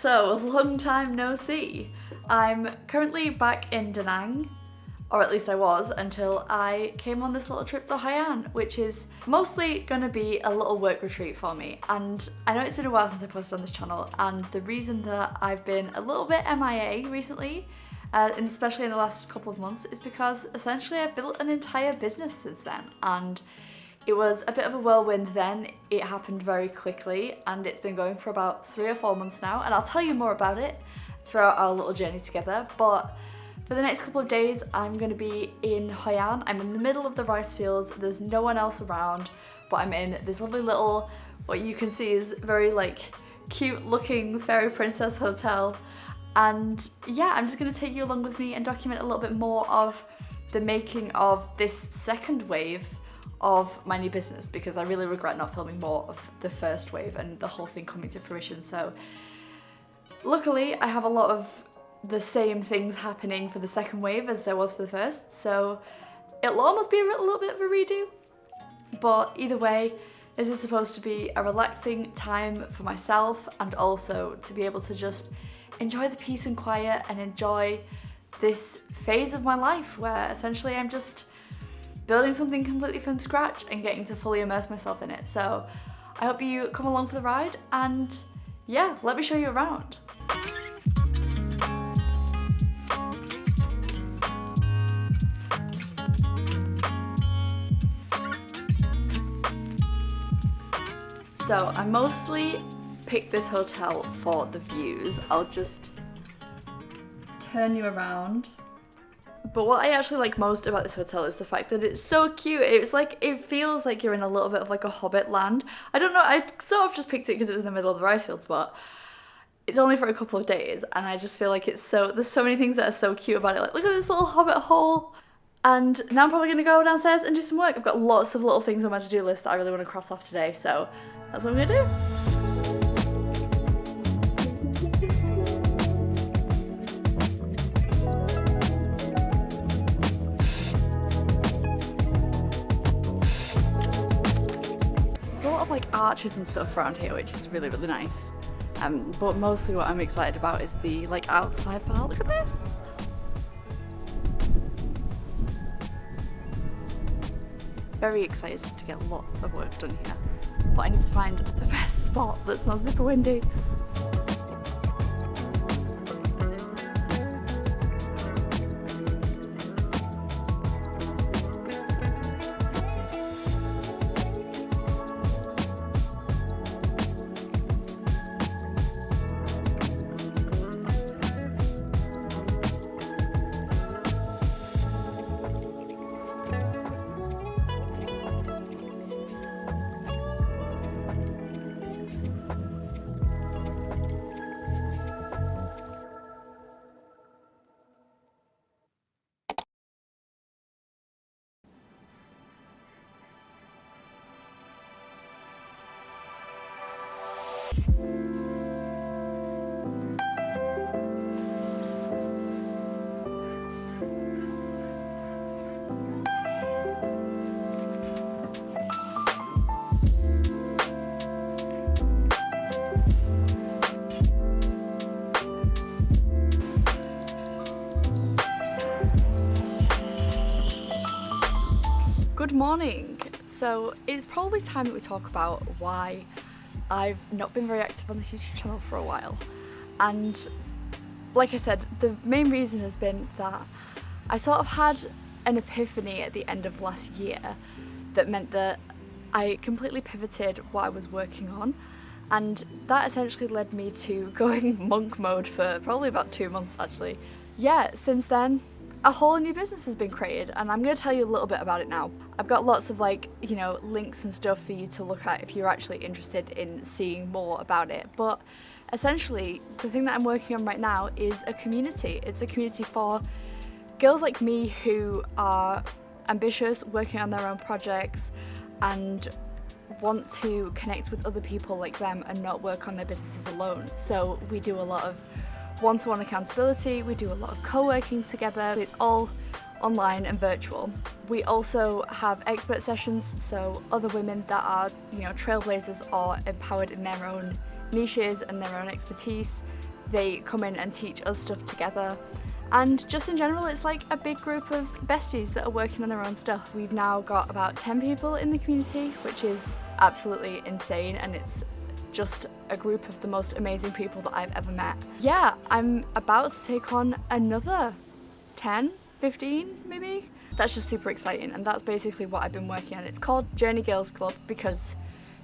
So, long time no see. I'm currently back in Da Nang, or at least I was, until I came on this little trip to Hoi An, which is mostly gonna be a little work retreat for me. And I know it's been a while since I posted on this channel, and the reason that I've been a little bit MIA recently, and especially in the last couple of months, is because essentially I've built an entire business since then. And it was a bit of a whirlwind then. It happened very quickly, and it's been going for about 3 or 4 months now, and I'll tell you more about it throughout our little journey together. But for the next couple of days, I'm going to be in Hoi An. I'm in the middle of the rice fields. There's no one else around, but I'm in this lovely little, what you can see is very like cute looking fairy princess hotel. And yeah, I'm just going to take you along with me and document a little bit more of the making of this second wave of my new business, because I really regret not filming more of the first wave and the whole thing coming to fruition. So luckily I have a lot of the same things happening for the second wave as there was for the first, so it'll almost be a little bit of a redo. But either way, this is supposed to be a relaxing time for myself, and also to be able to just enjoy the peace and quiet and enjoy this phase of my life where essentially I'm just building something completely from scratch and getting to fully immerse myself in it. So I hope you come along for the ride, and yeah, let me show you around. So I mostly picked this hotel for the views. I'll just turn you around. But what I actually like most about this hotel is the fact that it's so cute. It's like, it feels like you're in a little bit of like a hobbit land. I don't know, I sort of just picked it because it was in the middle of the rice fields, but it's only for a couple of days, and I just feel like it's so, there's so many things that are so cute about it. Like, look at this little hobbit hole. And now I'm probably gonna go downstairs and do some work. I've got lots of little things on my to-do list that I really want to cross off today, so that's what I'm gonna do. There's a lot of like arches and stuff around here, which is really, really nice. But mostly what I'm excited about is the like outside part. Look at this. Very excited to get lots of work done here, but I need to find the best spot that's not super windy. Good morning. So it's probably time that we talk about why I've not been very active on this YouTube channel for a while. And like I said, the main reason has been that I sort of had an epiphany at the end of last year that meant that I completely pivoted what I was working on, and that essentially led me to going monk mode for probably about 2 months actually. Yeah, since then a whole new business has been created, and I'm going to tell you a little bit about it now. I've got lots of like, you know, links and stuff for you to look at if you're actually interested in seeing more about it. But essentially, the thing that I'm working on right now is a community. It's a community for girls like me who are ambitious, working on their own projects, and want to connect with other people like them and not work on their businesses alone. So we do a lot of one-to-one accountability, we do a lot of co-working together. It's all online and virtual. We also have expert sessions, so other women that are, you know, trailblazers or empowered in their own niches and their own expertise they come in and teach us stuff together. And just in general, it's like a big group of besties that are working on their own stuff. We've now got about 10 people in the community, which is absolutely insane, and it's just a group of the most amazing people that I've ever met. Yeah, I'm about to take on another 10, 15 maybe. That's just super exciting, and that's basically what I've been working on. It's called Journee Girls Club because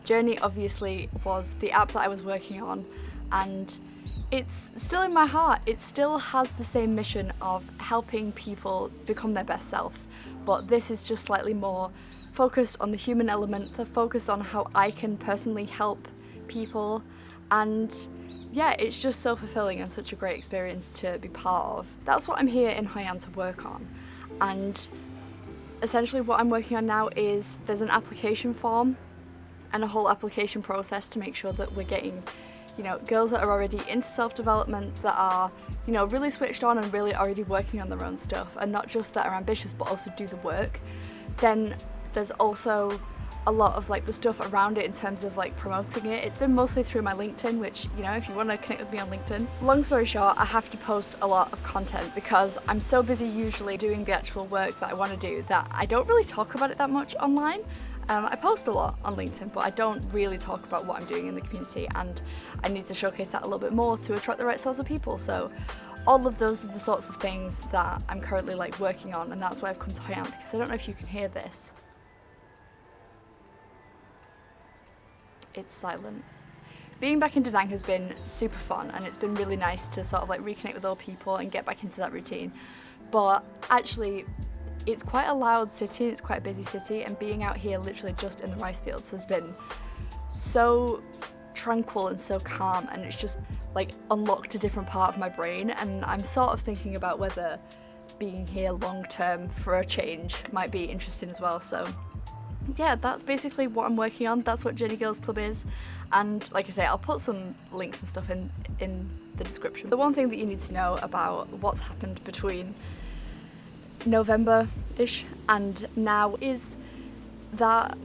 Journee obviously was the app that I was working on, and it's still in my heart. It still has the same mission of helping people become their best self, but this is just slightly more focused on the human element, the focus on how I can personally help people, and yeah, it's just so fulfilling and such a great experience to be part of. That's what I'm here in Hoi An to work on, and essentially what I'm working on now is there's an application form and a whole application process to make sure that we're getting, you know, girls that are already into self-development, that are, you know, really switched on and really already working on their own stuff, and not just that are ambitious but also do the work. Then there's also a lot of like the stuff around it in terms of like promoting it. It's been mostly through my LinkedIn, which, you know, if you want to connect with me on LinkedIn. Long story short, I have to post a lot of content because I'm so busy usually doing the actual work that I want to do that I don't really talk about it that much online. I post a lot on LinkedIn, but I don't really talk about what I'm doing in the community, and I need to showcase that a little bit more to attract the right sorts of people. So all of those are the sorts of things that I'm currently like working on, and that's why I've come to Hoi An, because I don't know if you can hear this. It's silent. Being back in Da Nang has been super fun, and it's been really nice to sort of like reconnect with old people and get back into that routine. But actually, it's quite a loud city, it's quite a busy city, and being out here literally just in the rice fields has been so tranquil and so calm, and it's just like unlocked a different part of my brain, and I'm sort of thinking about whether being here long term for a change might be interesting as well. So yeah, that's basically what I'm working on. That's what Journee Girls Club is, and like I say, I'll put some links and stuff in the description. The one thing that you need to know about what's happened between November-ish and now is that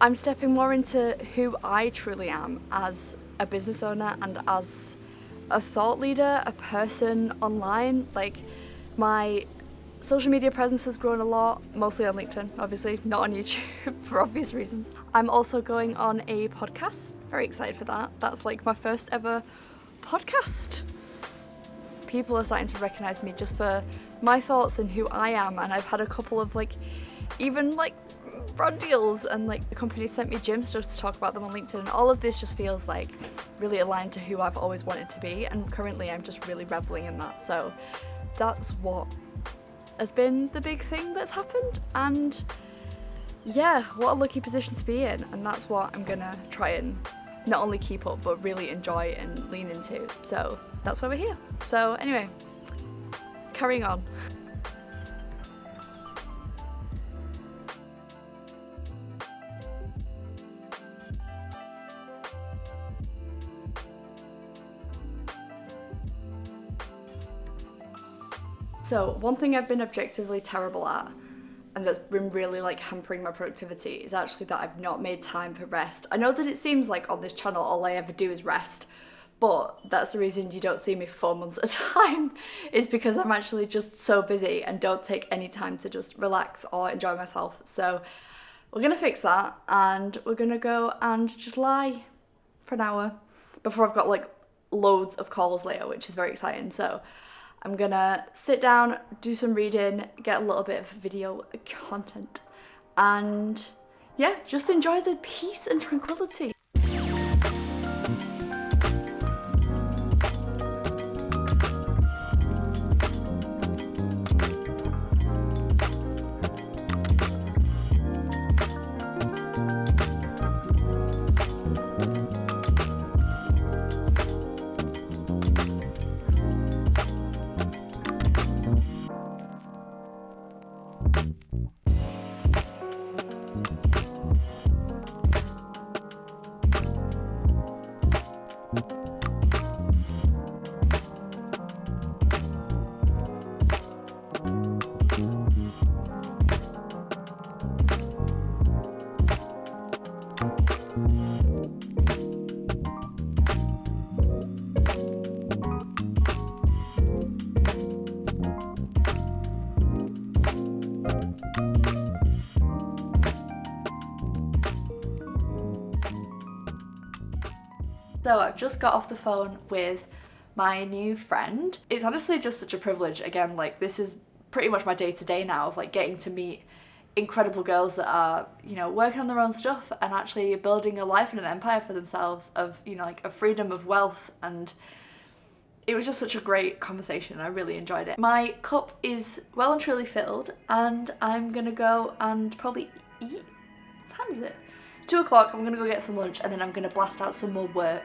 I'm stepping more into who I truly am as a business owner and as a thought leader, a person online. Like, my social media presence has grown a lot, mostly on LinkedIn, obviously, not on YouTube for obvious reasons. I'm also going on a podcast, very excited for that. That's like my first ever podcast. People are starting to recognize me just for my thoughts and who I am, and I've had a couple of like, even like brand deals, and like the company sent me gym stuff to talk about them on LinkedIn, and all of this just feels like really aligned to who I've always wanted to be, and currently I'm just really reveling in that. So that's what has been the big thing that's happened, and yeah, what a lucky position to be in, and that's what I'm gonna try and not only keep up but really enjoy and lean into. So that's why we're here. So anyway, carrying on. So one thing I've been objectively terrible at, and that's been really like hampering my productivity, is actually that I've not made time for rest. I know that it seems like on this channel all I ever do is rest, but that's the reason you don't see me for 4 months at a time, is because I'm actually just so busy and don't take any time to just relax or enjoy myself. So we're gonna fix that, and we're gonna go and just lie for an hour before I've got like loads of calls later, which is very exciting. So I'm gonna sit down, do some reading, get a little bit of video content, and yeah, just enjoy the peace and tranquility. So I've just got off the phone with my new friend. It's honestly just such a privilege. Again, like this is pretty much my day-to-day now of like getting to meet incredible girls that are, you know, working on their own stuff and actually building a life and an empire for themselves of, you know, like a freedom of wealth. And it was just such a great conversation. I really enjoyed it. My cup is well and truly filled and I'm gonna go and probably eat. What time is it? It's 2 o'clock. I'm gonna go get some lunch and then I'm gonna blast out some more work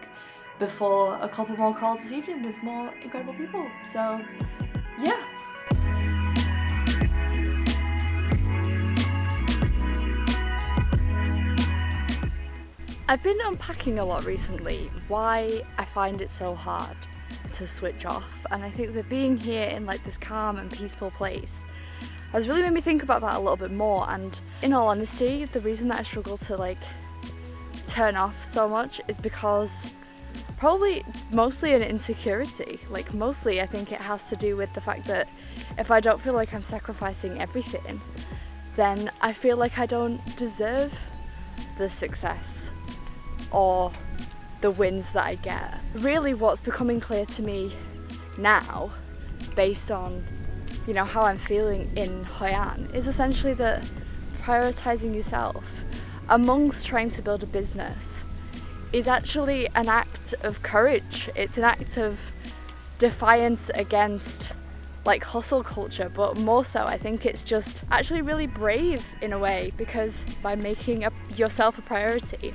before a couple more calls this evening with more incredible people. So yeah. I've been unpacking a lot recently why I find it so hard to switch off, and I think that being here in like this calm and peaceful place has really made me think about that a little bit more. And in all honesty, the reason that I struggle to like turn off so much is because probably mostly an insecurity. Like mostly I think it has to do with the fact that if I don't feel like I'm sacrificing everything, then I feel like I don't deserve the success or the wins that I get. Really what's becoming clear to me now, based on, you know, how I'm feeling in Hoi An, is essentially that prioritizing yourself amongst trying to build a business is actually an act of courage. It's an act of defiance against like hustle culture, but more so I think it's just actually really brave in a way, because by making yourself a priority,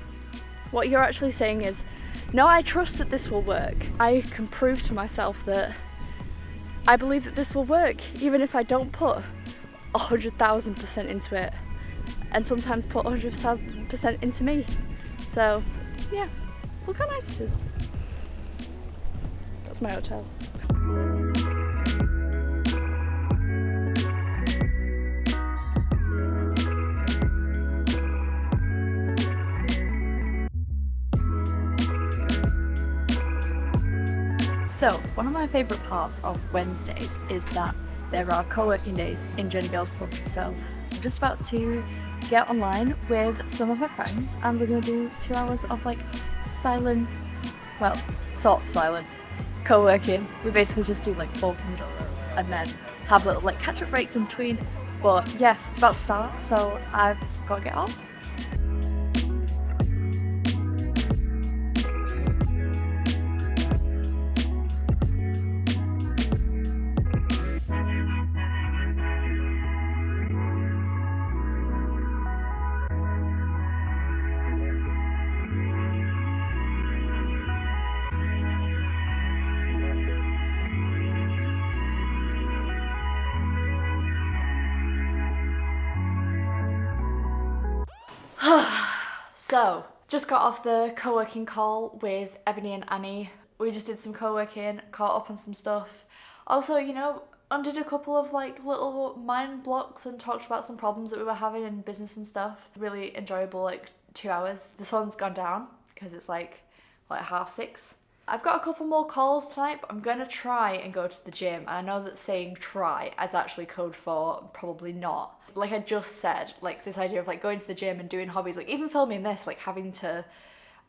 what you're actually saying is, no, I trust that this will work. I can prove to myself that I believe that this will work, even if I don't put 100,000% into it, and sometimes put 100,000% into me. So yeah, look how nice this is. That's my hotel. So, one of my favourite parts of Wednesdays is that there are co-working days in Journee Girls Club. So, I'm just about to get online with some of my friends and we're going to do 2 hours of like silent, well, sort of silent co-working. We basically just do like 4 Pomodoros and then have little like catch-up breaks in between. But yeah, it's about to start, so I've got to get on. So, just got off the co-working call with Ebony and Annie. We just did some co-working, caught up on some stuff. Also, you know, undid a couple of like little mind blocks and talked about some problems that we were having in business and stuff. Really enjoyable like 2 hours. The sun's gone down because it's like 6:30. I've got a couple more calls tonight, but I'm gonna try and go to the gym. And I know that saying try is actually code for probably not. Like I just said, like this idea of like going to the gym and doing hobbies, like even filming this, like having to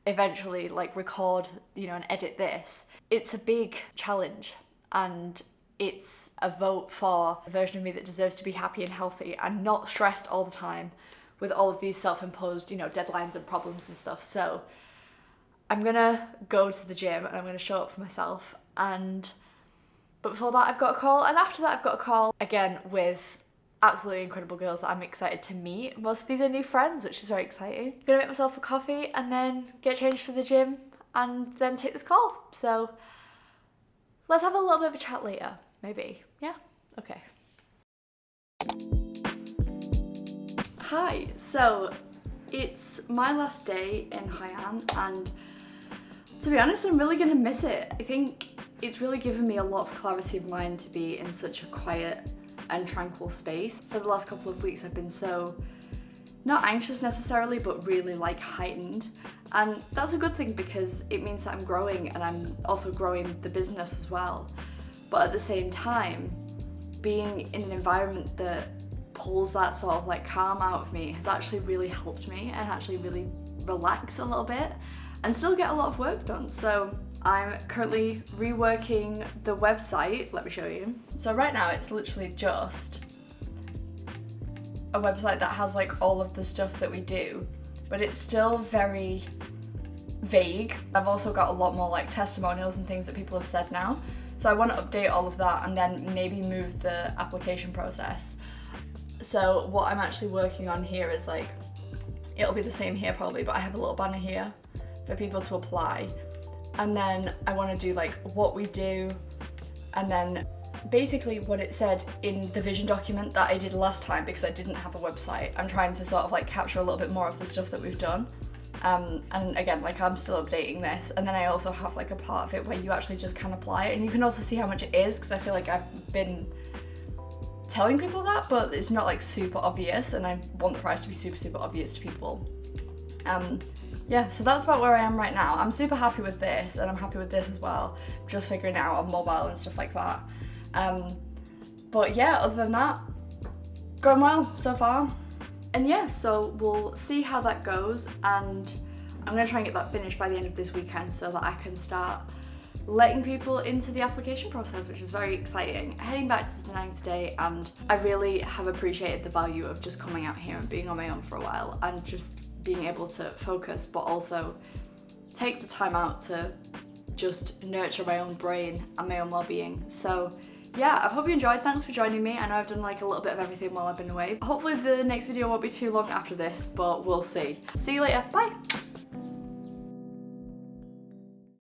eventually like record, you know, and edit this, it's a big challenge and it's a vote for a version of me that deserves to be happy and healthy and not stressed all the time with all of these self-imposed, you know, deadlines and problems and stuff. So I'm gonna go to the gym and I'm gonna show up for myself, but before that I've got a call, and after that I've got a call again with absolutely incredible girls that I'm excited to meet. Most of these are new friends, which is very exciting. I'm gonna make myself a coffee and then get changed for the gym and then take this call. So let's have a little bit of a chat later, maybe. Yeah? Okay. Hi, so it's my last day in Hoi An and to be honest, I'm really gonna miss it. I think it's really given me a lot of clarity of mind to be in such a quiet and tranquil space. For the last couple of weeks I've been so, not anxious necessarily, but really like heightened. And that's a good thing because it means that I'm growing and I'm also growing the business as well. But at the same time, being in an environment that pulls that sort of like calm out of me has actually really helped me and actually really relax a little bit. and still get a lot of work done. So I'm currently reworking the website. Let me show you. So right now it's literally just a website that has like all of the stuff that we do, but it's still very vague. I've also got a lot more like testimonials and things that people have said now. So I want to update all of that and then maybe move the application process. So what I'm actually working on here is like, it'll be the same here probably, but I have a little banner here for people to apply. And then I want to do like what we do, and then basically what it said in the vision document that I did last time, because I didn't have a website. I'm trying to sort of like capture a little bit more of the stuff that we've done. And again, like I'm still updating this, and then I also have like a part of it where you actually just can apply it, and you can also see how much it is, because I feel like I've been telling people that, but it's not like super obvious, and I want the price to be super obvious to people. Yeah, so that's about where I am right now. I'm super happy with this, and I'm happy with this as well, just figuring it out on mobile and stuff like that. But yeah, other than that, going well so far. And yeah, so we'll see how that goes, and I'm gonna try and get that finished by the end of this weekend so that I can start letting people into the application process, which is very exciting. Heading back to Da Nang today, and I really have appreciated the value of just coming out here and being on my own for a while and just being able to focus, but also take the time out to just nurture my own brain and my own well-being. So yeah, I hope you enjoyed. Thanks for joining me. I know I've done like a little bit of everything while I've been away. Hopefully the next video won't be too long after this, but we'll see. See you later. Bye.